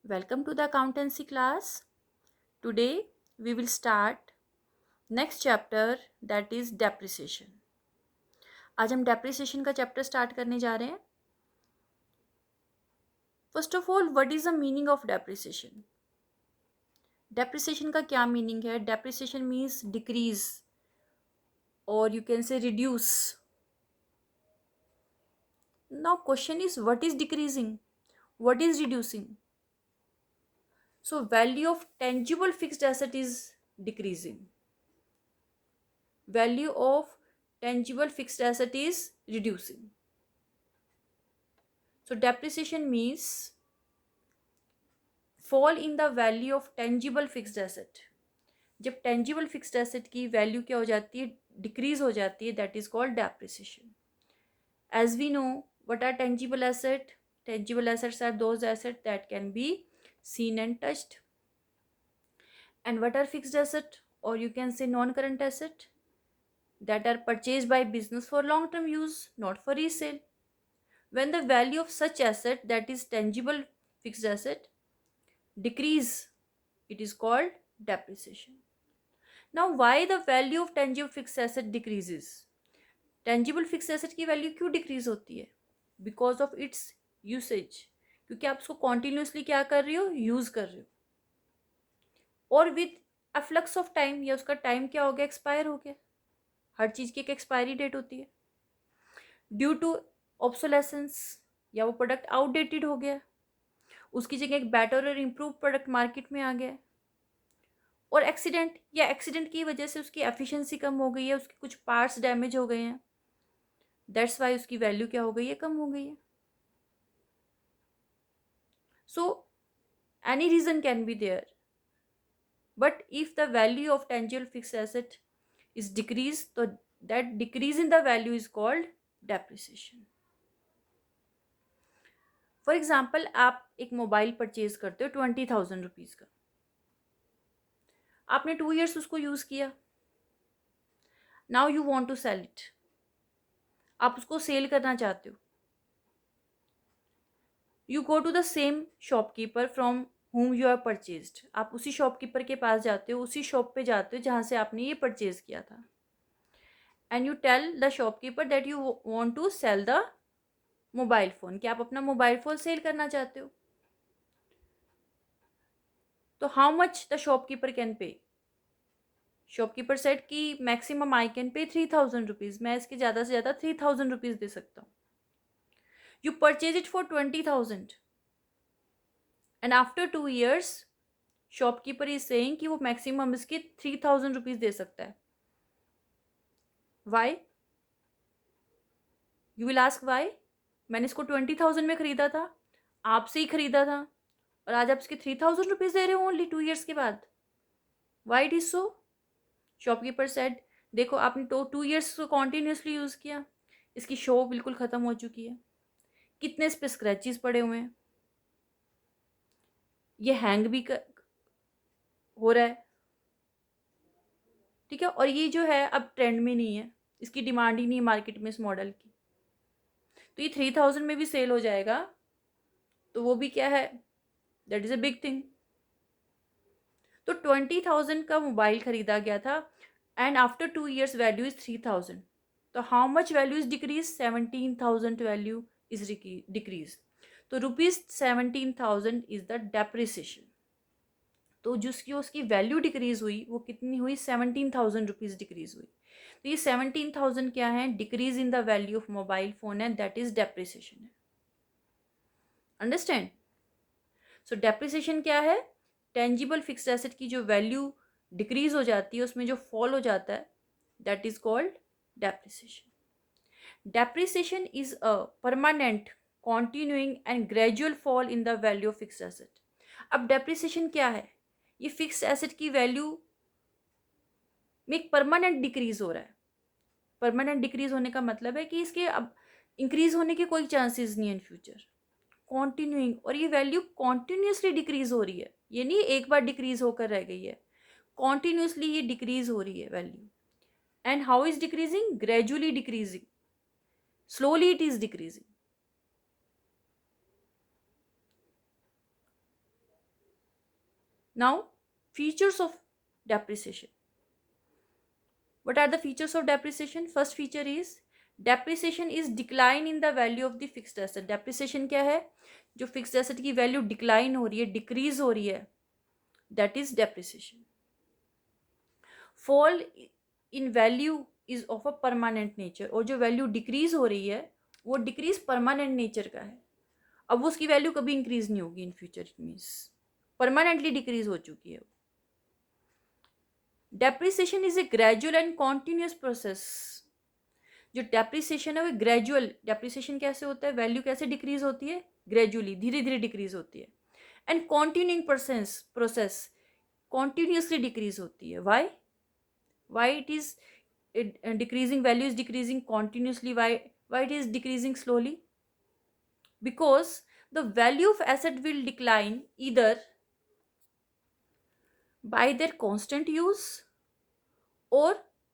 Welcome to the accountancy class. Today we will start next chapter, that is depreciation. आज हम depreciation का chapter start करने जा रहे हैं. First of all, what is the meaning of depreciation? Depreciation का क्या meaning है? Depreciation means decrease or you can say reduce. Now question is, what is decreasing? What is reducing? So value of tangible fixed asset is decreasing. Value of tangible fixed asset is reducing. So depreciation means fall in the value of tangible fixed asset. जब tangible fixed asset की value क्या हो जाती है, decrease हो जाती है, that is called depreciation. As we know, what are tangible asset? Tangible assets are those assets that can be seen and touched. And what are fixed asset, or you can say non-current asset? That are purchased by business for long-term use, not for resale. When the value of such asset, that is tangible fixed asset, decrease, it is called depreciation. Now why the value of tangible fixed asset decreases? Tangible fixed asset की value क्यों decrease होती है? Because of its usage, क्योंकि आप उसको continuously क्या कर रहे हो, यूज कर रहे हो, और विथ अफ्लक्स ऑफ टाइम, या उसका टाइम क्या हो गया, एक्सपायर हो गया. हर चीज की एक एक्सपायरी डेट होती है. ड्यू टू ऑब्सोलेसेंस, या वो प्रोडक्ट आउटडेटेड हो गया, उसकी जगह एक बेटर और इम्प्रूव प्रोडक्ट मार्केट में आ गया, और एक्सीडेंट, या एक्सीडेंट की वजह से उसकी एफिशिएंसी कम हो गई है, उसके कुछ पार्ट्स डैमेज हो गए हैं, दैट्स वाई उसकी वैल्यू क्या हो गई है, कम हो गई है. So any reason can be there, but if the value of tangible fixed asset is decrease, तो that decrease in the value is called depreciation. For example, आप एक मोबाइल परचेज करते हो 20,000 रुपीज़ का. आपने 2 years उसको यूज़ किया. Now you want to sell it, आप उसको सेल करना चाहते हो. You go to the same shopkeeper from whom you have purchased. आप उसी शॉपकीपर के पास जाते हो, उसी शॉप पे जाते हो जहाँ से आपने ये परचेज किया था, and you tell the shopkeeper that you want to sell the mobile phone, कि आप अपना मोबाइल फ़ोन सेल करना चाहते हो. तो how much the shopkeeper can pay? Shopkeeper said कि maximum I can pay 3,000 rupees, मैं इसके ज़्यादा से ज़्यादा 3,000 रुपीज़ दे सकता हूँ. You purchase it for 20,000, and after 2 years shopkeeper is saying कि वो मैक्सिमम इसके 3,000 रुपीज़ दे सकता है. Why? You will ask why. मैंने इसको 20,000 में खरीदा था, आपसे ही खरीदा था, और आज आप इसके 3,000 रुपीज़ दे रहे हो ओनली 2 years के बाद. Y it is so? Shopkeeper said, देखो आपने तो 2 years को कॉन्टिन्यूसली यूज़ किया, इसकी शो बिल्कुल ख़त्म हो चुकी है, कितने इस पे स्क्रैचेस पड़े हुए हैं, ये हैंग भी हो रहा है, ठीक है, और ये जो है अब ट्रेंड में नहीं है, इसकी डिमांड ही नहीं है मार्केट में इस मॉडल की. तो ये 3,000 में भी सेल हो जाएगा, तो वो भी क्या है, that is a big thing. तो 20,000 का मोबाइल खरीदा गया था, and after 2 years value is 3,000. तो how much value is decrease? 17,000 value is decrease. तो ₹17,000 इज द डेप्रिसिएशन. तो जिसकी उसकी वैल्यू डिक्रीज हुई, वो कितनी हुई? 17,000 रुपीज़ डिक्रीज हुई. तो ये 17,000 क्या है? Decrease in the value of mobile phone है, दैट इज डेप्रिसिएशन है. अंडरस्टैंड? सो डेप्रिसिएशन क्या है? टेंजिबल फिक्स्ड एसेट की जो वैल्यू डिक्रीज हो जाती है, उसमें जो फॉल हो जाता है, that is called depreciation. Depreciation is a permanent, continuing and gradual fall in the value of fixed asset. अब डेप्रिसिएशन क्या है? ये फिक्स्ड एसेट की वैल्यू में एक परमानेंट डिक्रीज हो रहा है. परमानेंट डिक्रीज होने का मतलब है कि इसके अब इंक्रीज होने के कोई चांसेस नहीं है इन फ्यूचर. कॉन्टिन्यूइंग, और ये वैल्यू कॉन्टिन्यूसली डिक्रीज हो रही है, ये नहीं एक बार डिक्रीज होकर रह गई है, कॉन्टिन्यूसली ये डिक्रीज हो रही है value. And how is decreasing? Gradually decreasing, slowly it is decreasing. Now, features of depreciation. What are the features of depreciation? First feature is depreciation is decline in the value of the fixed asset. Depreciation क्या है? जो fixed asset की value decline हो रही है, decrease हो रही है, that is depreciation. Fall in value is of a permanent nature. और जो value decrease हो रही है वो decrease permanent nature का है. अब उसकी value कभी increase नहीं होगी in future. It means permanently decrease हो चुकी है. Depreciation is a gradual and continuous process. जो डेप्रिसिएशन है वो ग्रेजुअल. डेप्रिसिएशन कैसे होता है? वैल्यू कैसे डिक्रीज होती है? ग्रेजुअली, धीरे धीरे डिक्रीज होती है. And continuing process continuously decrease होती है. Y it is decreasing? Value is decreasing continuously. Y it is decreasing slowly? Because the value of asset will decline either by their constant use or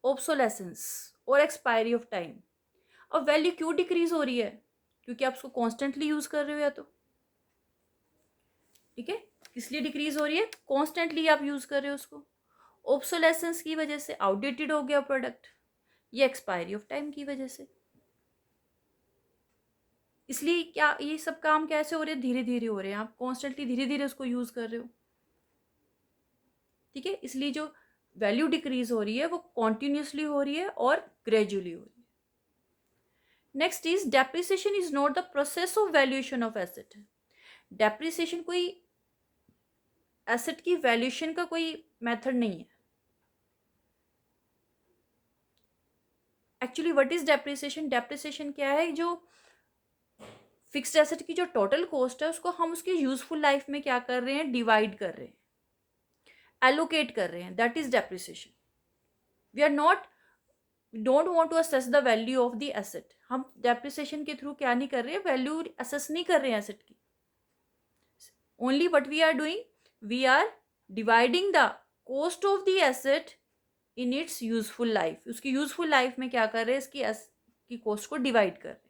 obsolescence or expiry of time. अब value क्यों decrease हो रही है? क्योंकि आप उसको constantly use कर रहे हो या तो. ठीक है, किस लिए डिक्रीज हो रही है? कॉन्स्टेंटली आप यूज कर रहे हो उसको. ऑब्सोलेसेंस की वजह से आउटडेटेड हो गया प्रोडक्ट, या एक्सपायरी ऑफ टाइम की वजह से. इसलिए क्या ये सब काम कैसे हो रहे हैं? धीरे धीरे हो रहे हैं. आप कॉन्स्टेंटली धीरे धीरे उसको यूज कर रहे हो. ठीक है, इसलिए जो वैल्यू डिक्रीज हो रही है वो कॉन्टिन्यूसली हो रही है और ग्रेजुअली हो रही है. Next is depreciation is not the process of valuation of asset. Depreciation कोई एसेट की वैल्यूएशन का कोई मेथड नहीं है. Actually what is depreciation? Depreciation क्या है? जो फिक्स्ड एसेट की जो टोटल कॉस्ट है उसको हम उसकी यूजफुल लाइफ में क्या कर रहे हैं? डिवाइड कर रहे हैं, एलोकेट कर रहे हैं. That is depreciation. We are not don't want to assess the value of the asset. हम डेप्रिसिएशन के थ्रू क्या नहीं कर रहे हैं? वैल्यू असेस नहीं कर रहे हैं एसेट की. Only what we are doing, we are dividing the cost of the asset in its useful life. उसकी यूजफुल लाइफ में क्या कर रहे हैं? इसकी कॉस्ट को डिवाइड कर रहे हैं.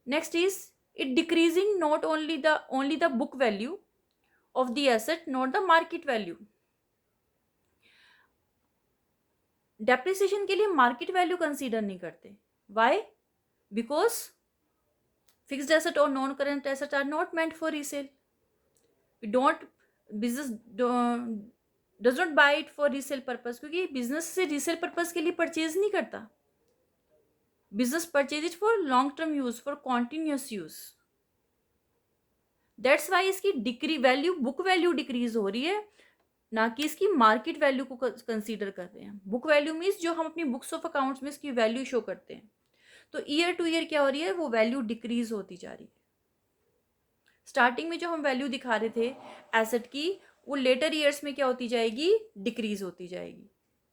Next is it decreasing not only the book value of the asset, not the market value. Depreciation के लिए मार्केट वैल्यू कंसीडर नहीं करते. वाई? बिकॉज फिक्स्ड एसेट और non current asset are not meant for resale. Business does not buy it for resale purpose, क्योंकि business से resale purpose के लिए परचेज नहीं करता. Business purchase it for long term use, for continuous use. That's why इसकी value, book value decrease हो रही है, ना कि इसकी मार्केट वैल्यू को कंसीडर कर रहे हैं. बुक वैल्यू मीन्स जो हम अपनी बुक्स ऑफ अकाउंट्स में इसकी वैल्यू शो करते हैं. तो ईयर टू ईयर क्या हो रही है? वो वैल्यू डिक्रीज होती जा रही है. स्टार्टिंग में जो हम वैल्यू दिखा रहे थे एसेट की, वो लेटर ईयर्स में क्या होती जाएगी? डिक्रीज होती जाएगी.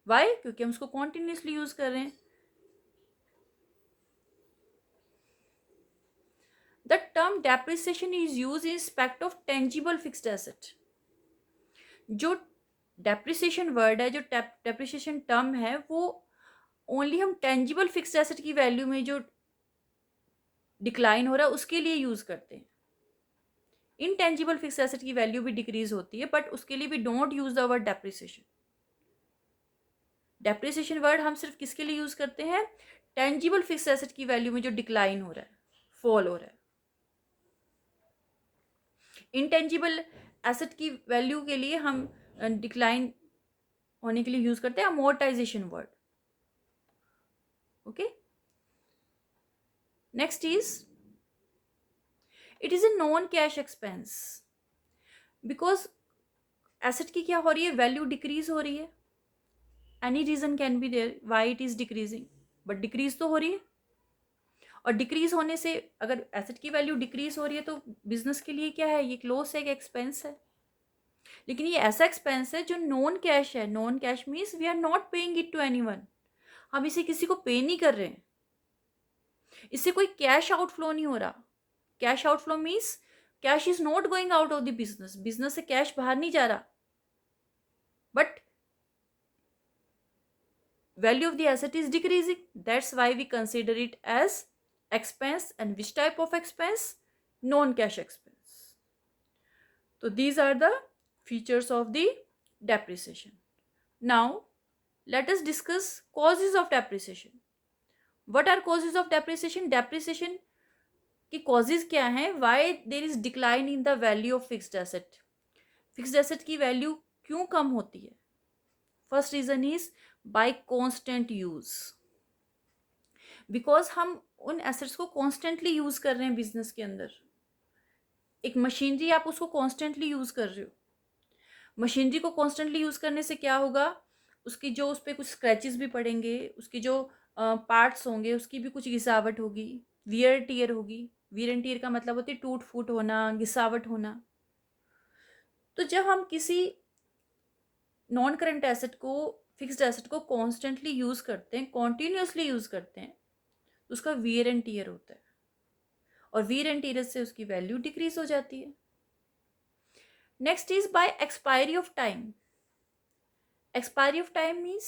वाई? क्योंकि हम उसको कॉन्टिन्यूसली यूज कर रहे हैं. The term depreciation is use in respect of tangible fixed asset. जो डेप्रिसिएशन वर्ड है, जो डेप्रिसिएशन टर्म है, वो ओनली हम टेंजिबल फिक्स्ड एसेट की वैल्यू में जो डिक्लाइन हो रहा है उसके लिए यूज करते हैं. इनटेंजिबल फिक्स्ड एसेट की वैल्यू भी डिक्रीज होती है, बट उसके लिए भी don't use the word depreciation. Depreciation word हम सिर्फ किसके लिए यूज करते हैं? टेंजिबल फिक्स्ड एसेट की वैल्यू में जो डिक्लाइन हो रहा है, फॉल हो रहा है. इनटेंजिबल एसेट की वैल्यू के लिए हम डिक्लाइन होने के लिए यूज करते हैं amortisation word. Okay, next is it is a non cash expense. Because asset की क्या हो रही है? वैल्यू डिक्रीज हो रही है. Any reason can be there why it is decreasing, but decrease तो हो रही है. और डिक्रीज होने से, अगर एसेट की वैल्यू डिक्रीज हो रही है तो बिजनेस के लिए क्या है? ये लॉस है, एक एक्सपेंस है. लेकिन ये ऐसा एक्सपेंस है जो नॉन कैश है. Non cash means we are not paying it to anyone. हम इसे किसी को पे नहीं कर रहे हैं. इससे कोई कैश आउटफ्लो नहीं हो रहा. Cash outflow means cash is not going out of the business. Business से कैश बाहर नहीं जा रहा, but value of the asset is decreasing. That's why we consider it as expense. And which type of expense? Non cash expense. तो these are the features of the depreciation. Now let us discuss causes of depreciation. What are causes of depreciation? Depreciation की causes क्या हैं? Why there is decline in the value of fixed asset? Fixed asset की value क्यों कम होती है? First reason is by constant use. Because हम उन assets को constantly use कर रहे हैं business के अंदर. एक मशीनरी आप उसको constantly use कर रहे हो. मशीनरी को constantly use करने से क्या होगा? उसकी जो उस पर कुछ स्क्रैचेस भी पड़ेंगे, उसकी जो पार्ट्स होंगे उसकी भी कुछ घिसावट होगी, वियर टीयर होगी. वियर एंड टीयर का मतलब होती है टूट फूट होना, घिसावट होना. तो जब हम किसी नॉन करंट एसेट को, फिक्स्ड एसेट को कॉन्स्टेंटली यूज करते हैं, कॉन्टिन्यूसली यूज करते हैं, तो उसका वियर एंड टीयर होता है, और वियर एंड टीयर से उसकी वैल्यू डिक्रीज हो जाती है. Next is by expiry of time. Expiry of time means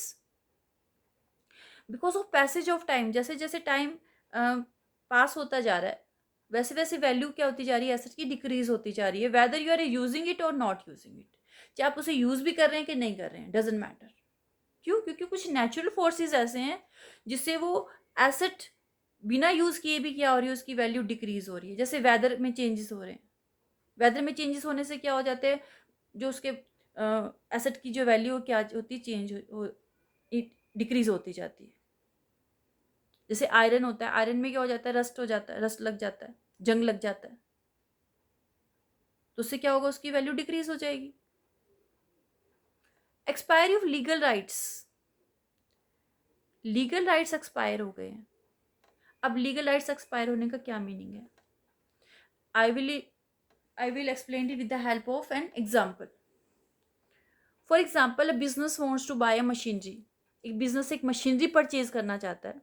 because of passage of time. जैसे जैसे टाइम पास होता जा रहा है वैसे वैसे वैल्यू क्या होती जा रही है, एसेट की डिक्रीज होती जा रही है, whether you are using it और नॉट यूजिंग इट. चाहे आप उसे यूज भी कर रहे हैं कि नहीं कर रहे हैं, डजेंट मैटर. क्यों? क्योंकि कुछ नेचुरल फोर्सेस ऐसे हैं जिससे वो एसेट बिना यूज किए भी क्या हो रही है, उसकी वैल्यू डिक्रीज हो रही है. जैसे वेदर में चेंजेस हो रहे हैं. वेदर में चेंजेस होने से क्या हो जाते हैं, जो उसके एसेट की जो वैल्यू क्या होती है, चेंज डिक्रीज होती जाती है. जैसे आयरन होता है, आयरन में क्या हो जाता है, रस्ट हो जाता है, रस्ट लग जाता है, जंग लग जाता है, तो उससे क्या होगा, उसकी वैल्यू डिक्रीज हो जाएगी. Expiry of legal rights. Legal rights expire हो गए हैं. अब लीगल राइट्स एक्सपायर होने का क्या मीनिंग है? I will explain it with the help of an example. For example, a business wants to buy a machinery. एक बिजनेस एक मशीनरी परचेज करना चाहता है,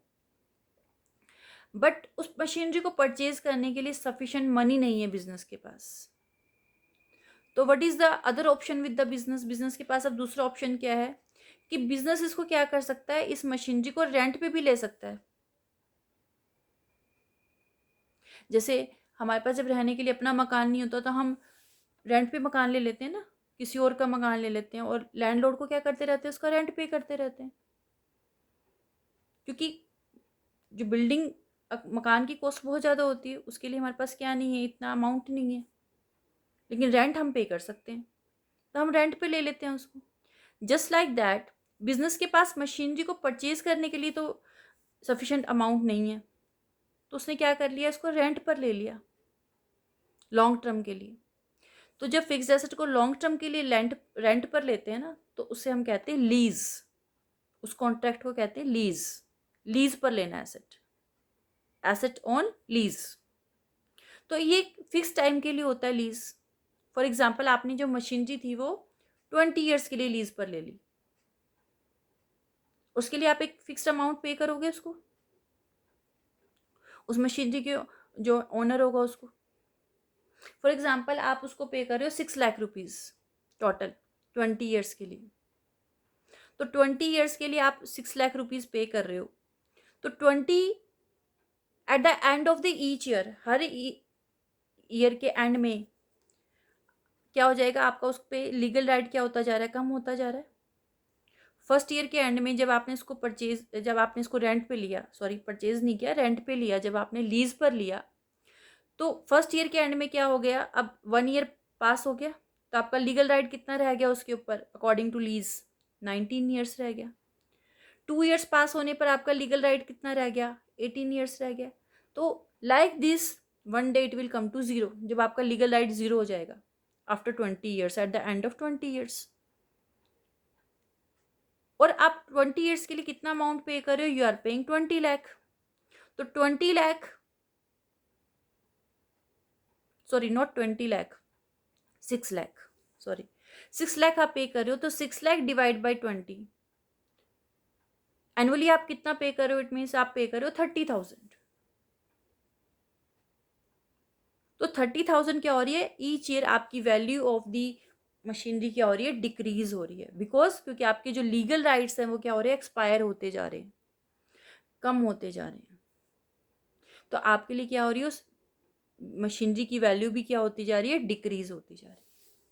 बट उस मशीनरी को परचेज करने के लिए सफिशिएंट मनी नहीं है बिजनेस के पास. तो what is the other option with the business? Business के पास अब दूसरा ऑप्शन क्या है कि बिजनेस इसको क्या कर सकता है, इस मशीनरी को रेंट पे भी ले सकता है. जैसे हमारे पास जब रहने के लिए अपना मकान नहीं होता तो हम रेंट पे मकान ले लेते हैं ना, किसी और का मकान ले लेते हैं, और लैंडलॉर्ड को क्या करते रहते हैं, उसका रेंट पे करते रहते हैं. क्योंकि जो बिल्डिंग मकान की कॉस्ट बहुत ज़्यादा होती है, उसके लिए हमारे पास क्या नहीं है, इतना अमाउंट नहीं है, लेकिन रेंट हम पे कर सकते हैं, तो हम रेंट पे ले लेते हैं उसको. जस्ट लाइक दैट, बिजनेस के पास मशीनरी को परचेज करने के लिए तो सफिशेंट अमाउंट नहीं है, तो उसने क्या कर लिया, इसको रेंट पर ले लिया लॉन्ग टर्म के लिए. तो जब फिक्स्ड एसेट को लॉन्ग टर्म के लिए रेंट पर लेते हैं ना, तो उसे हम कहते हैं लीज. उस कॉन्ट्रैक्ट को कहते हैं लीज. लीज पर लेना एसेट, एसेट ऑन लीज. तो ये फिक्स टाइम के लिए होता है लीज. फॉर एग्जाम्पल, आपने जो मशीनरी थी वो 20 ईयर्स के लिए लीज पर ले ली, उसके लिए आप एक फिक्स्ड अमाउंट पे करोगे उसको, उस मशीनरी के जो ओनर होगा उसको. फॉर एग्जाम्पल, आप उसको पे कर रहे हो 6 लाख रुपीज टोटल 20 ईयर्स के लिए. तो 20 ईयर्स के लिए आप 6 लाख रुपीज पे कर रहे हो. तो 20 eight the end of the each year, her year के एंड में क्या हो जाएगा, आपका उस पर लीगल राइट क्या होता जा रहा है, कम होता जा रहा है. फर्स्ट ईयर के एंड में जब आपने इसको रेंट पे लिया, सॉरी परचेज नहीं किया, रेंट पे लिया, जब आपने लीज पर लिया, तो फर्स्ट ईयर के एंड में क्या हो गया, अब 1 ईयर पास हो गया, तो आपका लीगल राइट कितना रह गया उसके ऊपर, अकॉर्डिंग टू लीज 19 ईयर्स रह गया. 2 ईयर्स पास होने पर आपका लीगल राइट कितना रह गया, 18 ईयर्स रह गया. तो like this one day it will come to zero, जब आपका लीगल राइट जीरो हो जाएगा after 20 years, at the end of 20 years. और आप 20 ईयर्स के लिए कितना अमाउंट पे कर रहे हो, यू आर पेइंग 20 लाख. तो 20 lakh, sorry not 20 lakh, 6 lakh, sorry 6 lakh आप पे कर रहे हो. तो 6 लाख डिवाइड बाई 20, एनुअली आप कितना पे कर रहे हो, इट मीन्स आप पे कर रहे हो 30,000. तो 30,000 क्या हो रही है, ईच ईयर आपकी वैल्यू ऑफ दी मशीनरी क्या हो रही है, डिक्रीज हो रही है. बिकॉज क्योंकि आपके जो लीगल राइट्स हैं वो क्या हो रहे हैं, एक्सपायर होते जा रहे हैं, कम होते जा रहे हैं. तो आपके लिए क्या हो रही है, उस मशीनरी की वैल्यू भी क्या होती जा रही है, डिक्रीज होती जा रही है.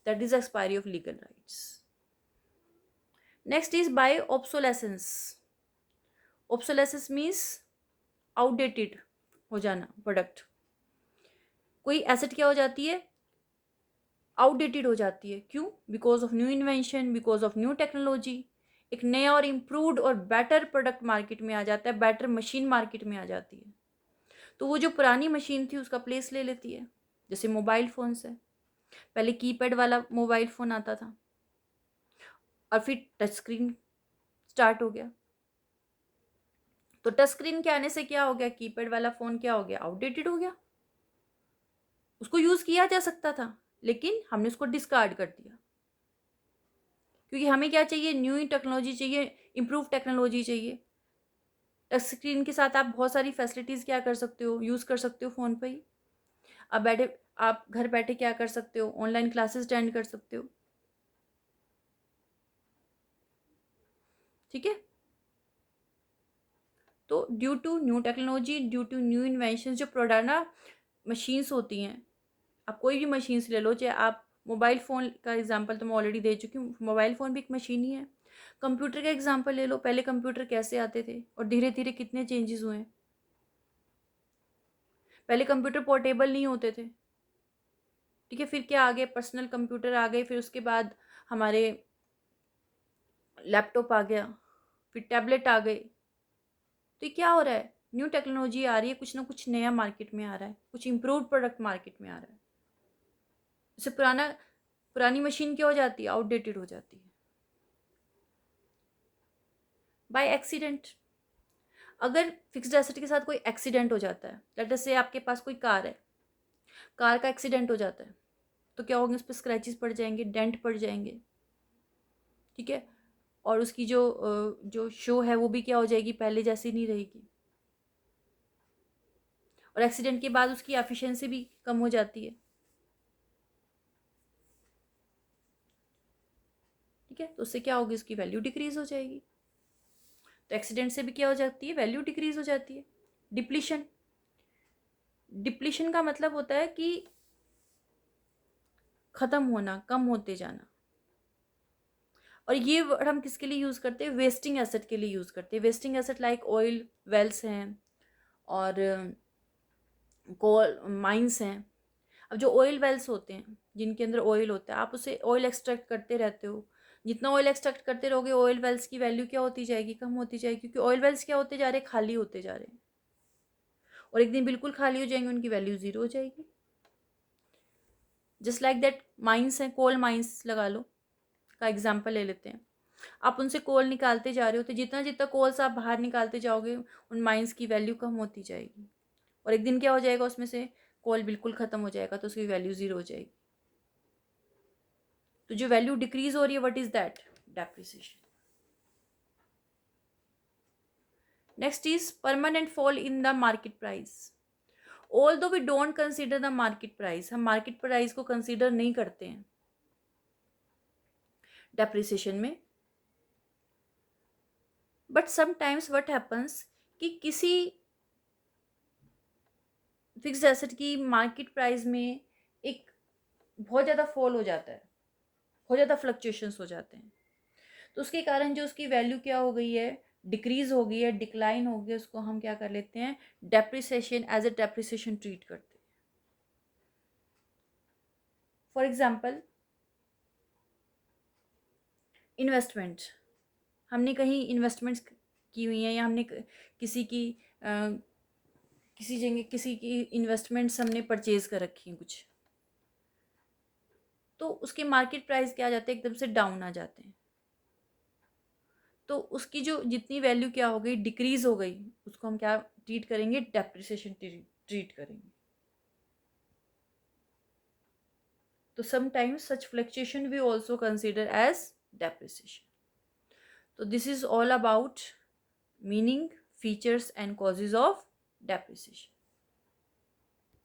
That is expiry of legal rights. Next is by obsolescence. Obsolescence means outdated हो जाना प्रोडक्ट. कोई एसेट क्या हो जाती है, आउटडेटेड हो जाती है. क्यों? Because of new invention, because of new technology. एक नया और इम्प्रूव्ड और बेटर प्रोडक्ट मार्केट में आ जाता है, बेटर मशीन मार्केट में आ जाती है. तो वो जो पुरानी मशीन थी उसका प्लेस ले लेती है. जैसे मोबाइल फ़ोन्स है, पहले कीपैड वाला मोबाइल फ़ोन आता था और फिर टच स्क्रीन स्टार्ट हो गया. तो टच स्क्रीन के आने से क्या हो गया, कीपैड वाला फ़ोन क्या हो गया, आउटडेटेड हो गया. उसको यूज़ किया जा सकता था लेकिन हमने उसको डिस्कार्ड कर दिया, क्योंकि हमें क्या चाहिए, न्यू टेक्नोलॉजी चाहिए, इम्प्रूव टेक्नोलॉजी चाहिए. टच स्क्रीन के साथ आप बहुत सारी फैसिलिटीज़ क्या कर सकते हो, यूज़ कर सकते हो फ़ोन पे ही. आप घर बैठे क्या कर सकते हो, ऑनलाइन क्लासेस अटेंड कर सकते हो. ठीक है. तो due to new technology, due to new invention, जो पुराना मशीन्स होती हैं, आप कोई भी मशीन्स ले लो, चाहे आप मोबाइल फ़ोन का एग्जांपल तो मैं ऑलरेडी दे चुकी हूँ, मोबाइल फ़ोन भी एक मशीन ही है. कंप्यूटर का एग्जांपल ले लो, पहले कंप्यूटर कैसे आते थे और धीरे धीरे कितने चेंजेस हुए हैं. पहले कंप्यूटर पोर्टेबल नहीं होते थे. ठीक है. फिर क्या आ गए, पर्सनल कंप्यूटर आ गए, फिर उसके बाद हमारे लैपटॉप आ गया, फिर टैबलेट आ गए. तो ये क्या हो रहा है, न्यू टेक्नोलॉजी आ रही है, कुछ ना कुछ नया मार्केट में आ रहा है, कुछ इम्प्रूव प्रोडक्ट मार्केट में आ रहा है. जैसे पुरानी मशीन क्या हो जाती है, आउटडेटेड हो जाती है. बाय एक्सीडेंट, अगर फिक्स्ड एसेट के साथ कोई एक्सीडेंट हो जाता है, लेट अस से आपके पास कोई कार है, कार का एक्सीडेंट हो जाता है, तो क्या होंगे, उस पर स्क्रैचेस पड़ जाएंगे, डेंट पड़ जाएंगे. ठीक है. और उसकी जो शो है वो भी क्या हो जाएगी, पहले जैसी नहीं रहेगी. और एक्सीडेंट के बाद उसकी एफिशिएंसी भी कम हो जाती है. ठीक है. तो उससे क्या होगी, उसकी वैल्यू डिक्रीज हो जाएगी. तो एक्सीडेंट से भी क्या हो जाती है, वैल्यू डिक्रीज हो जाती है. डिप्लीशन, डिप्लीशन का मतलब होता है कि ख़त्म होना, कम होते जाना. और ये वर्ड हम किसके लिए यूज़ करते हैं, वेस्टिंग एसेट के लिए यूज़ करते हैं. Wasting asset like oil wells हैं और कोल माइंस हैं. अब जो ऑयल वेल्स होते हैं, जिनके अंदर ऑयल होता है, आप उसे ऑयल एक्सट्रैक्ट करते रहते हो. जितना ऑयल एक्सट्रैक्ट करते रहोगे, ऑयल वेल्स की वैल्यू क्या होती जाएगी, कम होती जाएगी. क्योंकि ऑयल वेल्स क्या होते जा रहे हैं, खाली होते जा रहे हैं. और एक दिन बिल्कुल खाली हो जाएंगे, उनकी वैल्यू ज़ीरो हो जाएगी. जस्ट लाइक दैट माइंस हैं, कोल माइंस लगा लो का एग्जाम्पल ले लेते हैं. आप उनसे कोल निकालते जा रहे हो, तो जितना जितना कोल्स आप बाहर निकालते जाओगे, उन माइंस की वैल्यू कम होती जाएगी. और एक दिन क्या हो जाएगा, उसमें से कोल बिल्कुल ख़त्म हो जाएगा, तो उसकी वैल्यू ज़ीरो हो जाएगी. तो जो वैल्यू डिक्रीज हो रही है, what is that, depreciation. Next is permanent fall in the market price. Although we don't consider the market price, हम मार्केट प्राइस को कंसिडर नहीं करते हैं डेप्रिसिएशन में. बट समटाइम्स व्हाट हैपन्स कि किसी फिक्स्ड एसेट की मार्केट प्राइस में एक बहुत ज़्यादा फॉल हो जाता है, बहुत ज़्यादा फ्लक्चुएशंस हो जाते हैं. तो उसके कारण जो उसकी वैल्यू क्या हो गई है, डिक्रीज हो गई है, डिक्लाइन हो गई, उसको हम क्या कर लेते हैं, depreciation, as a depreciation treat करते हैं. फॉर एग्जाम्पल, इन्वेस्टमेंट, हमने कहीं इन्वेस्टमेंट्स की हुई हैं, या हमने किसी की किसी जगह किसी की इन्वेस्टमेंट्स हमने परचेज कर रखी हैं कुछ, तो उसके मार्केट प्राइस क्या आ जाते हैं, एकदम से डाउन आ जाते हैं. तो उसकी जो जितनी वैल्यू क्या हो गई, डिक्रीज हो गई, उसको हम क्या ट्रीट करेंगे, डेप्रिसिएशन ट्रीट करेंगे. तो sometimes such fluctuation we also consider as depreciation. तो this is all about meaning, features and causes of depreciation.